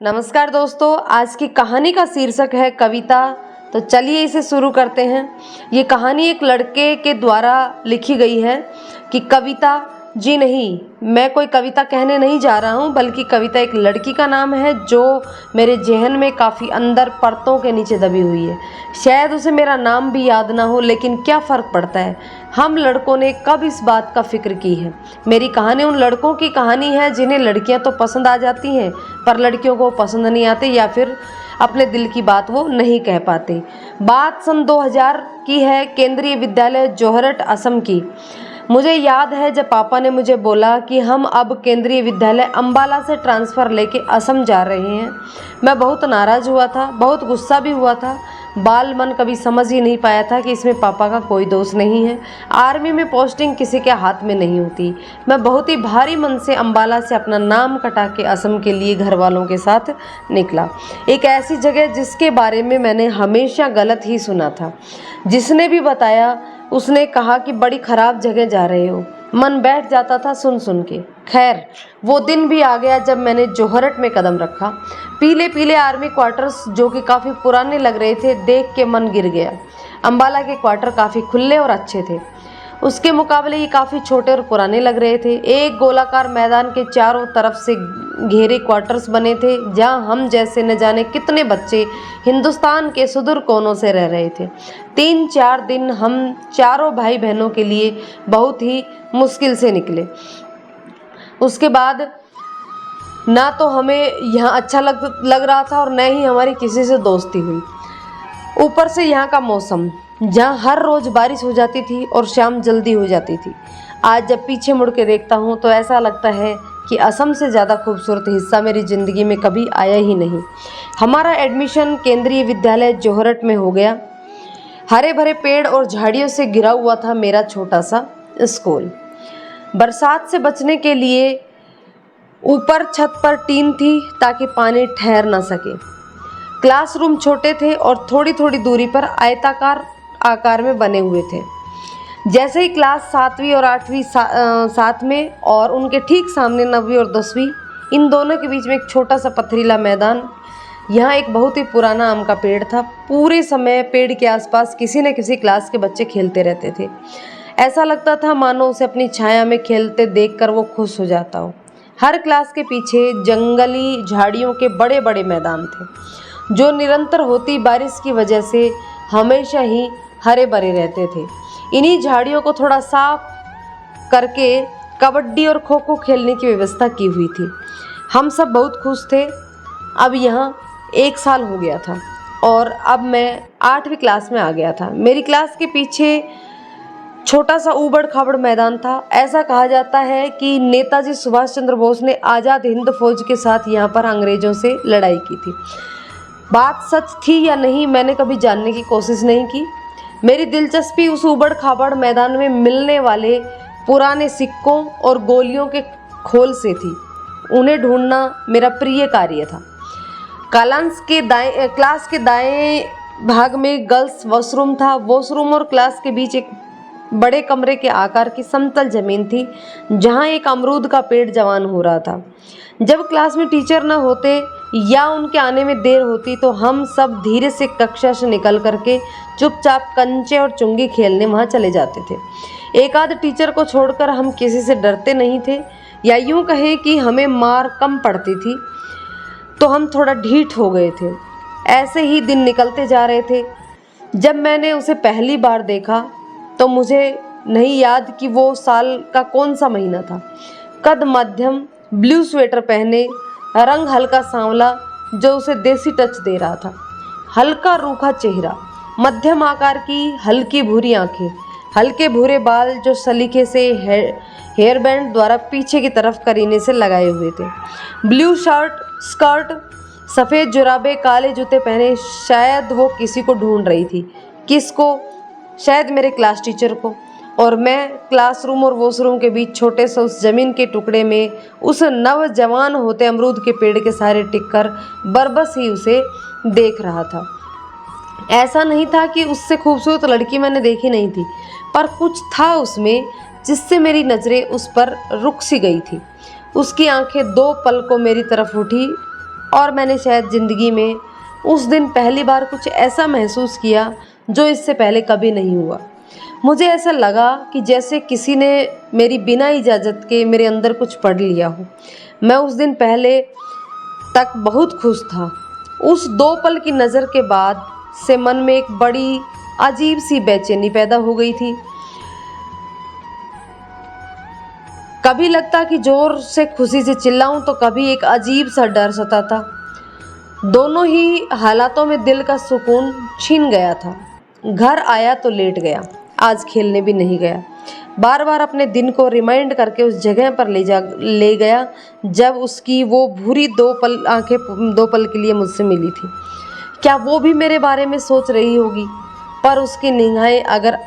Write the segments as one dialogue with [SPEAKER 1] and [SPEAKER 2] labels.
[SPEAKER 1] नमस्कार दोस्तों, आज की कहानी का शीर्षक है कविता। तो चलिए इसे शुरू करते हैं। ये कहानी एक लड़के के द्वारा लिखी गई है कि कविता जी नहीं, मैं कोई कविता कहने नहीं जा रहा हूँ, बल्कि कविता एक लड़की का नाम है जो मेरे जहन में काफ़ी अंदर परतों के नीचे दबी हुई है। शायद उसे मेरा नाम भी याद ना हो, लेकिन क्या फ़र्क पड़ता है। हम लड़कों ने कब इस बात का फिक्र की है। मेरी कहानी उन लड़कों की कहानी है जिन्हें लड़कियां तो पसंद आ जाती हैं, पर लड़कियों को पसंद नहीं आती, या फिर अपने दिल की बात वो नहीं कह पाते। बात सन 2000 की है, केंद्रीय विद्यालय जोरहट असम की। मुझे याद है जब पापा ने मुझे बोला कि हम अब केंद्रीय विद्यालय अंबाला से ट्रांसफ़र लेके असम जा रहे हैं। मैं बहुत नाराज़ हुआ था, बहुत गुस्सा भी हुआ था। बाल मन कभी समझ ही नहीं पाया था कि इसमें पापा का कोई दोष नहीं है। आर्मी में पोस्टिंग किसी के हाथ में नहीं होती। मैं बहुत ही भारी मन से अंबाला से अपना नाम कटा के असम के लिए घर वालों के साथ निकला। एक ऐसी जगह जिसके बारे में मैंने हमेशा गलत ही सुना था। जिसने भी बताया उसने कहा कि बड़ी ख़राब जगह जा रहे हो। मन बैठ जाता था सुन सुन के। खैर, वो दिन भी आ गया जब मैंने जोरहट में कदम रखा। पीले पीले आर्मी क्वार्टर्स जो कि काफ़ी पुराने लग रहे थे, देख के मन गिर गया। अंबाला के क्वार्टर काफ़ी खुले और अच्छे थे। उसके मुकाबले ये काफ़ी छोटे और पुराने लग रहे थे। एक गोलाकार मैदान के चारों तरफ से घेरे क्वार्टर्स बने थे, जहां हम जैसे न जाने कितने बच्चे हिंदुस्तान के सुदूर कोनों से रह रहे थे। 3-4 दिन हम चारों भाई बहनों के लिए बहुत ही मुश्किल से निकले। उसके बाद ना तो हमें यहाँ अच्छा लग रहा था और न ही हमारी किसी से दोस्ती हुई। ऊपर से यहाँ का मौसम, जहाँ हर रोज़ बारिश हो जाती थी और शाम जल्दी हो जाती थी। आज जब पीछे मुड़ के देखता हूँ तो ऐसा लगता है कि असम से ज़्यादा खूबसूरत हिस्सा मेरी ज़िंदगी में कभी आया ही नहीं। हमारा एडमिशन केंद्रीय विद्यालय जोरहट में हो गया। हरे भरे पेड़ और झाड़ियों से घिरा हुआ था मेरा छोटा सा स्कूल। बरसात से बचने के लिए ऊपर छत पर टीन थी ताकि पानी ठहर ना सके। क्लासरूम छोटे थे और थोड़ी थोड़ी दूरी पर आयताकार आकार में बने हुए थे। जैसे ही क्लास 7वीं और 8वीं साथ में, और उनके ठीक सामने 9वीं और 10वीं, इन दोनों के बीच में एक छोटा सा पथरीला मैदान। यहाँ एक बहुत ही पुराना आम का पेड़ था। पूरे समय पेड़ के आसपास किसी न किसी क्लास के बच्चे खेलते रहते थे। ऐसा लगता था मानो उसे अपनी छाया में खेलते देखकर वो खुश हो जाता हो। हर क्लास के पीछे जंगली झाड़ियों के बड़े बड़े मैदान थे, जो निरंतर होती बारिश की वजह से हमेशा ही हरे भरे रहते थे। इन्हीं झाड़ियों को थोड़ा साफ करके कबड्डी और खो खो खेलने की व्यवस्था की हुई थी। हम सब बहुत खुश थे। अब यहाँ 1 साल हो गया था और अब मैं 8वीं क्लास में आ गया था। मेरी क्लास के पीछे छोटा सा ऊबड़ खाबड़ मैदान था। ऐसा कहा जाता है कि नेताजी सुभाष चंद्र बोस ने आज़ाद हिंद फौज के साथ यहाँ पर अंग्रेज़ों से लड़ाई की थी। बात सच थी या नहीं, मैंने कभी जानने की कोशिश नहीं की। मेरी दिलचस्पी उस ऊबड़ खाबड़ मैदान में मिलने वाले पुराने सिक्कों और गोलियों के खोल से थी। उन्हें ढूंढना मेरा प्रिय कार्य था। क्लास के दाएं भाग में गर्ल्स वॉशरूम था। वॉशरूम और क्लास के बीच एक बड़े कमरे के आकार की समतल जमीन थी, जहां एक अमरूद का पेड़ जवान हो रहा था। जब क्लास में टीचर न होते या उनके आने में देर होती तो हम सब धीरे से कक्षा से निकल करके चुपचाप कंचे और चुंगी खेलने वहाँ चले जाते थे। एक आध टीचर को छोड़कर हम किसी से डरते नहीं थे, या यूँ कहें कि हमें मार कम पड़ती थी तो हम थोड़ा ढीठ हो गए थे। ऐसे ही दिन निकलते जा रहे थे। जब मैंने उसे पहली बार देखा तो मुझे नहीं याद कि वो साल का कौन सा महीना था। कद मध्यम, ब्लू स्वेटर पहने, रंग हल्का सांवला जो उसे देसी टच दे रहा था। हल्का रूखा चेहरा, मध्यम आकार की हल्की भूरी आंखें, हल्के भूरे बाल जो सलीके से हेयर बैंड द्वारा पीछे की तरफ करीने से लगाए हुए थे। ब्लू स्कर्ट, सफ़ेद जुराबे, काले जूते पहने। शायद वो किसी को ढूंढ रही थी। किसको? शायद मेरे क्लास टीचर को। और मैं क्लासरूम और वॉशरूम के बीच छोटे से उस जमीन के टुकड़े में उस नवजवान होते अमरूद के पेड़ के सहारे टिककर बरबस ही उसे देख रहा था। ऐसा नहीं था कि उससे खूबसूरत लड़की मैंने देखी नहीं थी, पर कुछ था उसमें जिससे मेरी नज़रें उस पर रुक सी गई थी। उसकी आंखें 2 पलकों मेरी तरफ उठी और मैंने शायद ज़िंदगी में उस दिन पहली बार कुछ ऐसा महसूस किया जो इससे पहले कभी नहीं हुआ। मुझे ऐसा लगा कि जैसे किसी ने मेरी बिना इजाज़त के मेरे अंदर कुछ पढ़ लिया हो। मैं उस दिन पहले तक बहुत खुश था। उस 2 पल की नज़र के बाद से मन में एक बड़ी अजीब सी बेचैनी पैदा हो गई थी। कभी लगता कि ज़ोर से खुशी से चिल्लाऊं तो कभी एक अजीब सा डर सताता। दोनों ही हालातों में दिल का सुकून छीन गया था। घर आया तो लेट गया, आज खेलने भी नहीं गया। बार बार अपने दिन को रिमाइंड करके उस जगह पर ले गया जब उसकी वो भूरी 2 पल आंखें 2 पल के लिए मुझसे मिली थी। क्या वो भी मेरे बारे में सोच रही होगी? पर उसकी निगाहें अगर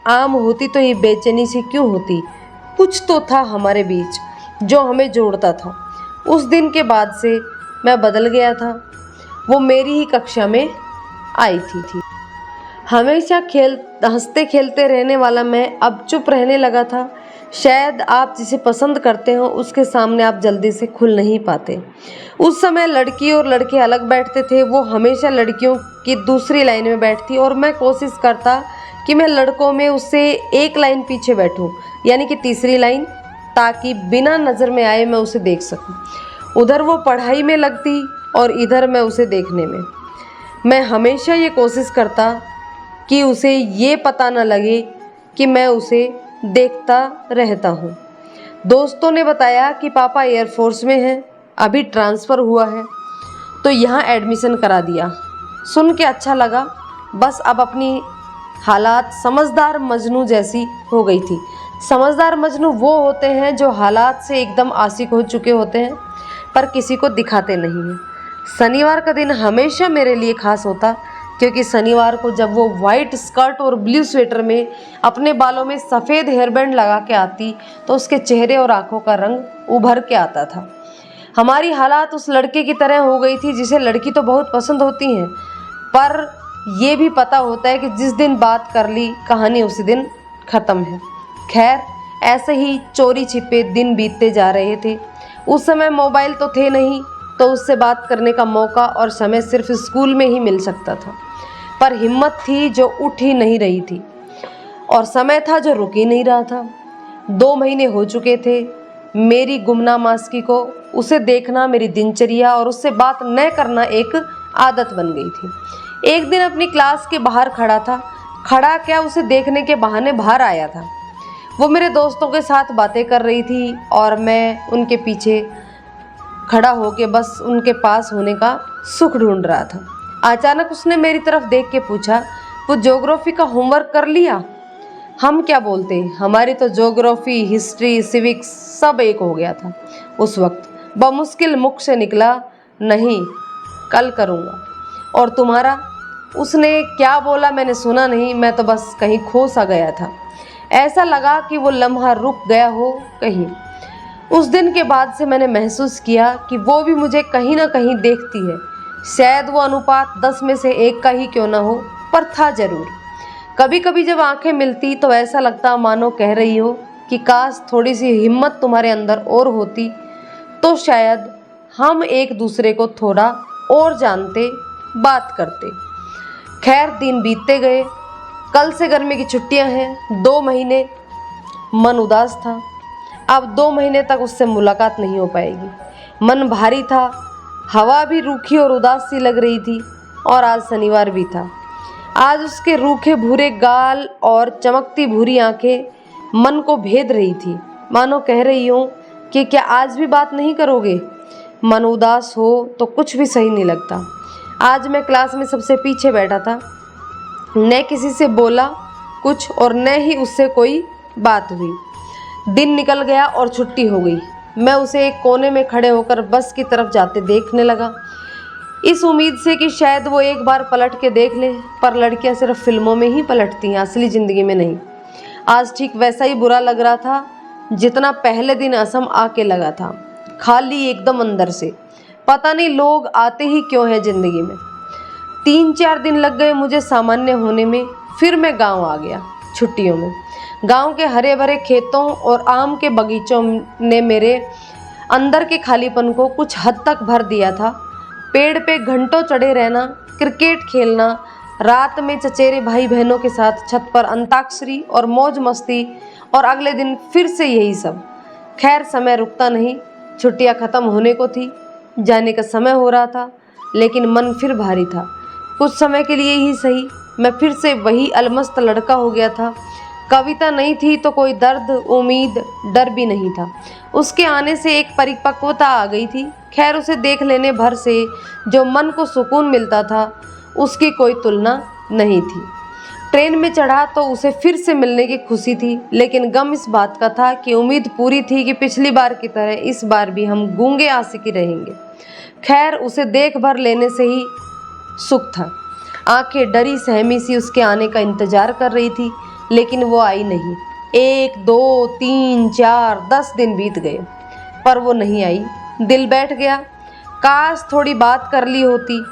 [SPEAKER 1] आम होती तो ये बेचैनी सी क्यों होती? कुछ तो था हमारे बीच जो हमें जोड़ता था। उस दिन के बाद से मैं बदल गया था। वो मेरी ही कक्षा में आई थी। हमेशा हंसते खेलते रहने वाला मैं अब चुप रहने लगा था। शायद आप जिसे पसंद करते हो उसके सामने आप जल्दी से खुल नहीं पाते। उस समय लड़की और लड़के अलग बैठते थे। वो हमेशा लड़कियों की दूसरी लाइन में बैठती और मैं कोशिश करता कि मैं लड़कों में उससे 1 लाइन पीछे बैठूं, यानी कि तीसरी लाइन, ताकि बिना नज़र में आए मैं उसे देख सकूं। उधर वो पढ़ाई में लगती और इधर मैं उसे देखने में। मैं हमेशा ये कोशिश करता कि उसे ये पता न लगे कि मैं उसे देखता रहता हूँ। दोस्तों ने बताया कि पापा एयरफोर्स में हैं, अभी ट्रांसफ़र हुआ है तो यहाँ एडमिशन करा दिया। सुन के अच्छा लगा। बस अब अपनी हालात समझदार मजनू जैसी हो गई थी। समझदार मजनू वो होते हैं जो हालात से एकदम आशिक हो चुके होते हैं पर किसी को दिखाते नहीं हैं। शनिवार का दिन हमेशा मेरे लिए खास होता क्योंकि शनिवार को जब वो वाइट स्कर्ट और ब्लू स्वेटर में अपने बालों में सफ़ेद हेयरबैंड लगा के आती तो उसके चेहरे और आंखों का रंग उभर के आता था। हमारी हालात उस लड़के की तरह हो गई थी जिसे लड़की तो बहुत पसंद होती हैं, पर ये भी पता होता है कि जिस दिन बात कर ली कहानी उसी दिन ख़त्म है। खैर, ऐसे ही चोरी छिपे दिन बीतते जा रहे थे। उस समय मोबाइल तो थे नहीं, तो उससे बात करने का मौका और समय सिर्फ स्कूल में ही मिल सकता था। पर हिम्मत थी जो उठ ही नहीं रही थी और समय था जो रुक ही नहीं रहा था। 2 महीने हो चुके थे मेरी गुमनाम आस्की को। उसे देखना मेरी दिनचर्या और उससे बात न करना एक आदत बन गई थी। एक दिन अपनी क्लास के बाहर खड़ा था। खड़ा क्या, उसे देखने के बहाने बाहर आया था। वो मेरे दोस्तों के साथ बातें कर रही थी और मैं उनके पीछे खड़ा होकर बस उनके पास होने का सुख ढूंढ रहा था। अचानक उसने मेरी तरफ देख के पूछा, वो ज्योग्राफी का होमवर्क कर लिया? हम क्या बोलते, हमारी तो ज्योग्राफी, हिस्ट्री, सिविक्स सब एक हो गया था। उस वक्त बमुश्किल मुख से निकला, नहीं, कल करूँगा। और तुम्हारा? उसने क्या बोला मैंने सुना नहीं, मैं तो बस कहीं खो सा गया था। ऐसा लगा कि वो लम्हा रुक गया हो कहीं। उस दिन के बाद से मैंने महसूस किया कि वो भी मुझे कहीं ना कहीं देखती है। शायद वो अनुपात 10 में से 1 का ही क्यों ना हो, पर था ज़रूर। कभी कभी जब आंखें मिलती तो ऐसा लगता मानो कह रही हो कि काश थोड़ी सी हिम्मत तुम्हारे अंदर और होती तो शायद हम एक दूसरे को थोड़ा और जानते, बात करते। खैर, दिन बीतते गए। कल से गर्मी की छुट्टियां हैं। 2 महीने मन उदास था। अब 2 महीने तक उससे मुलाकात नहीं हो पाएगी। मन भारी था, हवा भी रूखी और उदास सी लग रही थी। और आज शनिवार भी था। आज उसके रूखे भूरे गाल और चमकती भूरी आंखें मन को भेद रही थी, मानो कह रही हो कि क्या आज भी बात नहीं करोगे? मन उदास हो तो कुछ भी सही नहीं लगता। आज मैं क्लास में सबसे पीछे बैठा था। न किसी से बोला कुछ और न ही उससे कोई बात हुई। दिन निकल गया और छुट्टी हो गई। मैं उसे एक कोने में खड़े होकर बस की तरफ जाते देखने लगा, इस उम्मीद से कि शायद वो एक बार पलट के देख ले। पर लड़कियां सिर्फ फिल्मों में ही पलटती हैं, असली ज़िंदगी में नहीं। आज ठीक वैसा ही बुरा लग रहा था जितना पहले दिन असम आके लगा था, खाली एकदम अंदर से। पता नहीं लोग आते ही क्यों हैं ज़िंदगी में। 3-4 दिन लग गए मुझे सामान्य होने में। फिर मैं गांव आ गया छुट्टियों में। गांव के हरे भरे खेतों और आम के बगीचों ने मेरे अंदर के खालीपन को कुछ हद तक भर दिया था। पेड़ पे घंटों चढ़े रहना, क्रिकेट खेलना, रात में चचेरे भाई बहनों के साथ छत पर अंताक्षरी और मौज मस्ती, और अगले दिन फिर से यही सब। खैर समय रुकता नहीं, छुट्टियां खत्म होने को थी, जाने का समय हो रहा था, लेकिन मन फिर भारी था। कुछ समय के लिए ही सही, मैं फिर से वही अलमस्त लड़का हो गया था। कविता नहीं थी तो कोई दर्द, उम्मीद, डर भी नहीं था। उसके आने से एक परिपक्वता आ गई थी। खैर उसे देख लेने भर से जो मन को सुकून मिलता था उसकी कोई तुलना नहीं थी। ट्रेन में चढ़ा तो उसे फिर से मिलने की खुशी थी, लेकिन गम इस बात का था कि उम्मीद पूरी थी कि पिछली बार की तरह इस बार भी हम गूंगे आशिकी रहेंगे। खैर उसे देख भर लेने से ही सुख था। आंखें डरी सहमी सी उसके आने का इंतजार कर रही थी, लेकिन वो आई नहीं। 1, 2, 3, 4, 10 दिन बीत गए, पर वो नहीं आई। दिल बैठ गया। काश थोड़ी बात कर ली होती,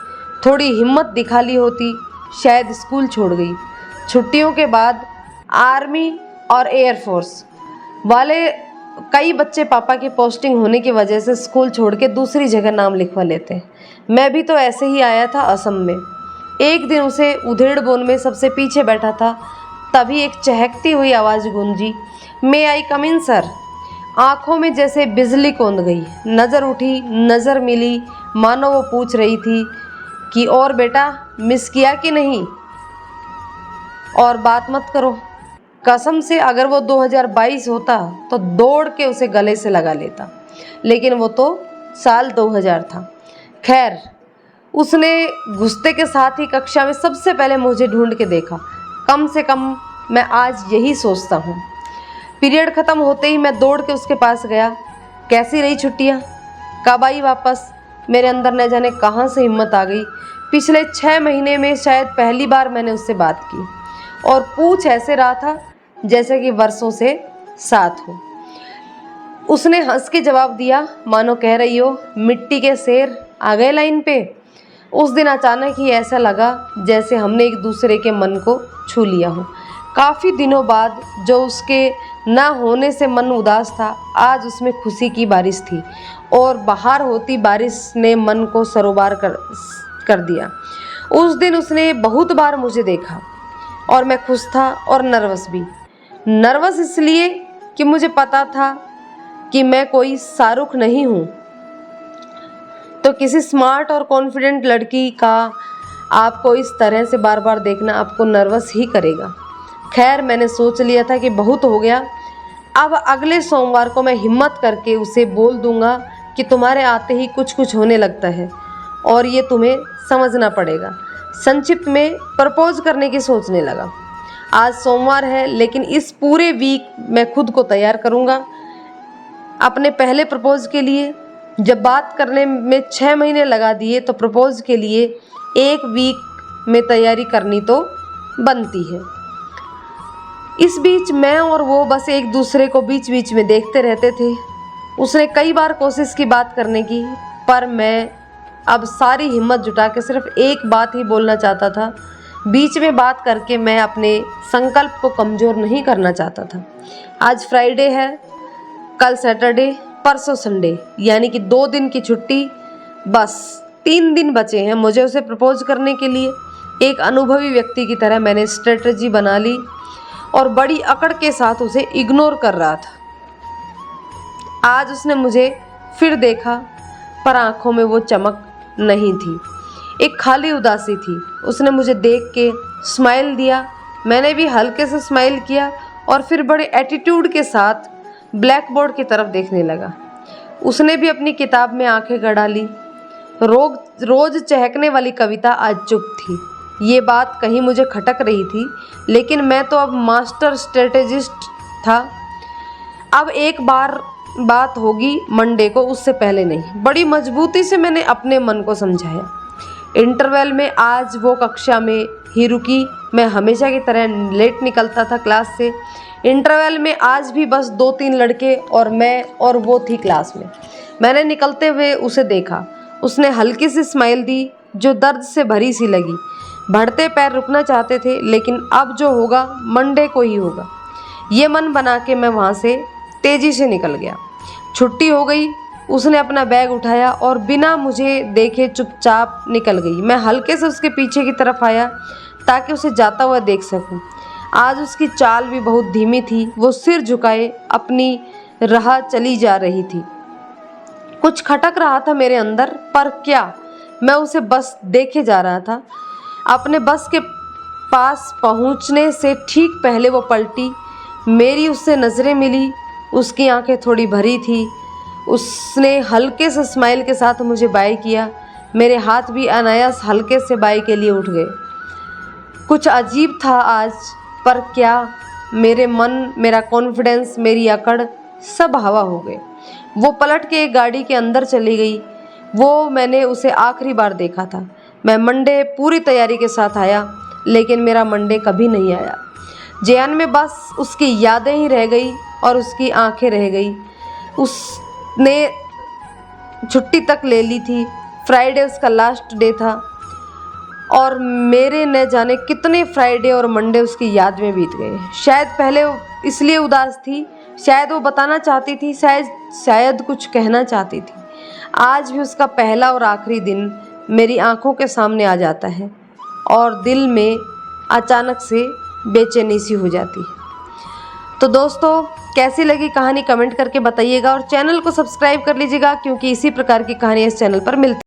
[SPEAKER 1] थोड़ी हिम्मत दिखा ली होती। शायद स्कूल छोड़ गई। छुट्टियों के बाद आर्मी और एयरफोर्स वाले कई बच्चे पापा की पोस्टिंग होने की वजह से स्कूल छोड़ के दूसरी जगह नाम लिखवा लेते हैं। मैं भी तो ऐसे ही आया था असम में। एक दिन उसे उधेड़ बोन में सबसे पीछे बैठा था, तभी एक चहकती हुई आवाज़ गूंजी, मे आई कम इन सर। आँखों में जैसे बिजली कौंध गई। नज़र उठी, नज़र मिली, मानो वो पूछ रही थी कि और बेटा मिस किया कि नहीं, और बात मत करो। कसम से अगर वो 2022 होता तो दौड़ के उसे गले से लगा लेता, लेकिन वो तो साल 2000 था। खैर उसने घुसते के साथ ही कक्षा में सबसे पहले मुझे ढूंढ के देखा। कम से कम मैं आज यही सोचता हूँ। पीरियड ख़त्म होते ही मैं दौड़ के उसके पास गया। कैसी रही छुट्टियाँ, कब आई वापस? मेरे अंदर न जाने कहाँ से हिम्मत आ गई। पिछले 6 महीने में शायद पहली बार मैंने उससे बात की, और पूछ ऐसे रहा था जैसे कि वर्षों से साथ हो। उसने हंस के जवाब दिया, मानो कह रही हो मिट्टी के शेर आ गए लाइन पे। उस दिन अचानक ही ऐसा लगा जैसे हमने एक दूसरे के मन को छू लिया हो। काफ़ी दिनों बाद जो उसके ना होने से मन उदास था, आज उसमें खुशी की बारिश थी, और बाहर होती बारिश ने मन को सरोबार कर दिया। उस दिन उसने बहुत बार मुझे देखा, और मैं खुश था और नर्वस भी। नर्वस इसलिए कि मुझे पता था कि मैं कोई शाहरुख नहीं हूँ, तो किसी स्मार्ट और कॉन्फिडेंट लड़की का आपको इस तरह से बार बार देखना आपको नर्वस ही करेगा। खैर मैंने सोच लिया था कि बहुत हो गया। अब अगले सोमवार को मैं हिम्मत करके उसे बोल दूंगा कि तुम्हारे आते ही कुछ कुछ होने लगता है, और ये तुम्हें समझना पड़ेगा। संक्षिप्त में प्रपोज करने की सोचने लगा। आज सोमवार है, लेकिन इस पूरे वीक मैं खुद को तैयार करूँगा अपने पहले प्रपोज के लिए। जब बात करने में 6 महीने लगा दिए तो प्रपोज के लिए 1 वीक में तैयारी करनी तो बनती है। इस बीच मैं और वो बस एक दूसरे को बीच बीच में देखते रहते थे। उसने कई बार कोशिश की बात करने की, पर मैं अब सारी हिम्मत जुटा के सिर्फ एक बात ही बोलना चाहता था। बीच में बात करके मैं अपने संकल्प को कमज़ोर नहीं करना चाहता था। आज फ्राइडे है, कल सैटरडे, परसों संडे, यानी कि 2 दिन की छुट्टी। बस 3 दिन बचे हैं मुझे उसे प्रपोज करने के लिए। एक अनुभवी व्यक्ति की तरह मैंने स्ट्रेटजी बना ली और बड़ी अकड़ के साथ उसे इग्नोर कर रहा था। आज उसने मुझे फिर देखा, पर आंखों में वो चमक नहीं थी, एक खाली उदासी थी। उसने मुझे देख के स्माइल दिया, मैंने भी हल्के से स्माइल किया, और फिर बड़े एटीट्यूड के साथ ब्लैक बोर्ड की तरफ देखने लगा। उसने भी अपनी किताब में आंखें गड़ा ली। रोज चहकने वाली कविता आज चुप थी। ये बात कहीं मुझे खटक रही थी, लेकिन मैं तो अब मास्टर स्ट्रेटेजिस्ट था। अब एक बार बात होगी मंडे को, उससे पहले नहीं। बड़ी मजबूती से मैंने अपने मन को समझाया। इंटरवल में आज वो कक्षा में ही रुकी। मैं हमेशा की तरह लेट निकलता था क्लास से। इंटरवल में आज भी बस 2-3 लड़के और मैं और वो थी क्लास में। मैंने निकलते हुए उसे देखा। उसने हल्की सी स्माइल दी जो दर्द से भरी सी लगी। बढ़ते पैर रुकना चाहते थे, लेकिन अब जो होगा मंडे को ही होगा। ये मन बना के मैं वहाँ से तेज़ी से निकल गया। छुट्टी हो गई। उसने अपना बैग उठाया और बिना मुझे देखे चुपचाप निकल गई। मैं हल्के से उसके पीछे की तरफ आया ताकि उसे जाता हुआ देख सकूं। आज उसकी चाल भी बहुत धीमी थी। वो सिर झुकाए अपनी राह चली जा रही थी। कुछ खटक रहा था मेरे अंदर, पर क्या, मैं उसे बस देखे जा रहा था। अपने बस के पास पहुंचने से ठीक पहले वो पलटी। मेरी उससे नज़रें मिली। उसकी आंखें थोड़ी भरी थी। उसने हल्के से स्माइल के साथ मुझे बाय किया। मेरे हाथ भी अनायास हल्के से बाय के लिए उठ गए। कुछ अजीब था आज, पर क्या, मेरे मन, मेरा कॉन्फिडेंस, मेरी अकड़ सब हवा हो गए। वो पलट के एक गाड़ी के अंदर चली गई। वो मैंने उसे आखिरी बार देखा था। मैं मंडे पूरी तैयारी के साथ आया, लेकिन मेरा मंडे कभी नहीं आया। जयान में बस उसकी यादें ही रह गई और उसकी आंखें रह गई। उसने छुट्टी तक ले ली थी। फ्राइडे उसका लास्ट डे था और मेरे न जाने कितने फ्राइडे और मंडे उसकी याद में बीत गए। शायद पहले इसलिए उदास थी, शायद वो बताना चाहती थी, शायद कुछ कहना चाहती थी। आज भी उसका पहला और आखिरी दिन मेरी आंखों के सामने आ जाता है और दिल में अचानक से बेचैनी सी हो जाती है। तो दोस्तों, कैसी लगी कहानी कमेंट करके बताइएगा और चैनल को सब्सक्राइब कर लीजिएगा, क्योंकि इसी प्रकार की कहानी इस चैनल पर मिलती है।